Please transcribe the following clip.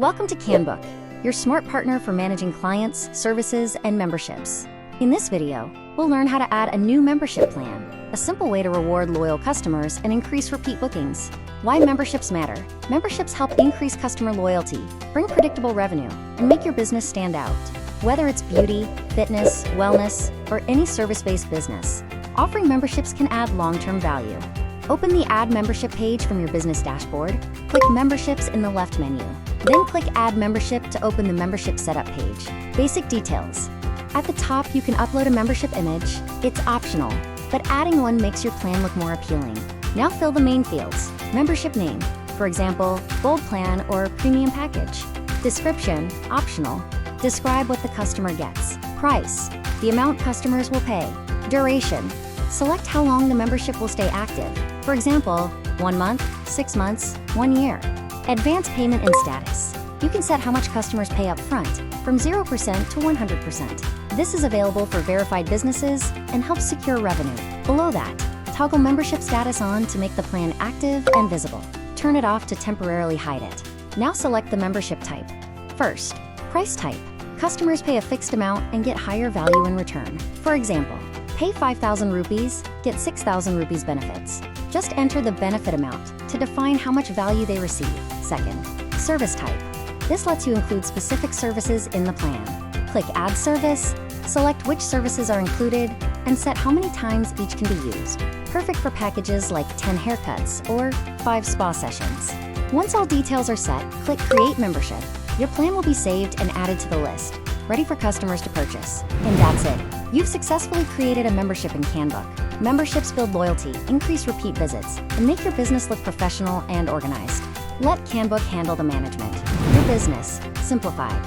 Welcome to Canbook, your smart partner for managing clients, services, and memberships. In this video, we'll learn how to add a new membership plan, a simple way to reward loyal customers and increase repeat bookings. Why memberships matter. Memberships help increase customer loyalty, bring predictable revenue, and make your business stand out. Whether it's beauty, fitness, wellness, or any service-based business, offering memberships can add long-term value. Open the Add Membership page from your business dashboard, click Memberships in the left menu. Then click Add Membership to open the Membership Setup page. Basic details. At the top, you can upload a membership image. It's optional, but adding one makes your plan look more appealing. Now fill the main fields. Membership name, for example, Gold Plan or Premium Package. Description, optional. Describe what the customer gets. Price, the amount customers will pay. Duration, select how long the membership will stay active. For example, 1 month, 6 months, 1 year. Advance payment and status. You can set how much customers pay up front, from 0% to 100%. This is available for verified businesses and helps secure revenue. Below that, toggle membership status on to make the plan active and visible. Turn it off to temporarily hide it. Now select the membership type. First, price type. Customers pay a fixed amount and get higher value in return. For example, pay 5,000 rupees, get 6,000 rupees benefits. Just enter the benefit amount to define how much value they receive. Second, service type. This lets you include specific services in the plan. Click Add Service, select which services are included, and set how many times each can be used. Perfect for packages like 10 haircuts or 5 spa sessions. Once all details are set, click Create Membership. Your plan will be saved and added to the list, ready for customers to purchase. And that's it. You've successfully created a membership in Canbook. Memberships build loyalty, increase repeat visits, and make your business look professional and organized. Let Canbook handle the management. Your business, simplified.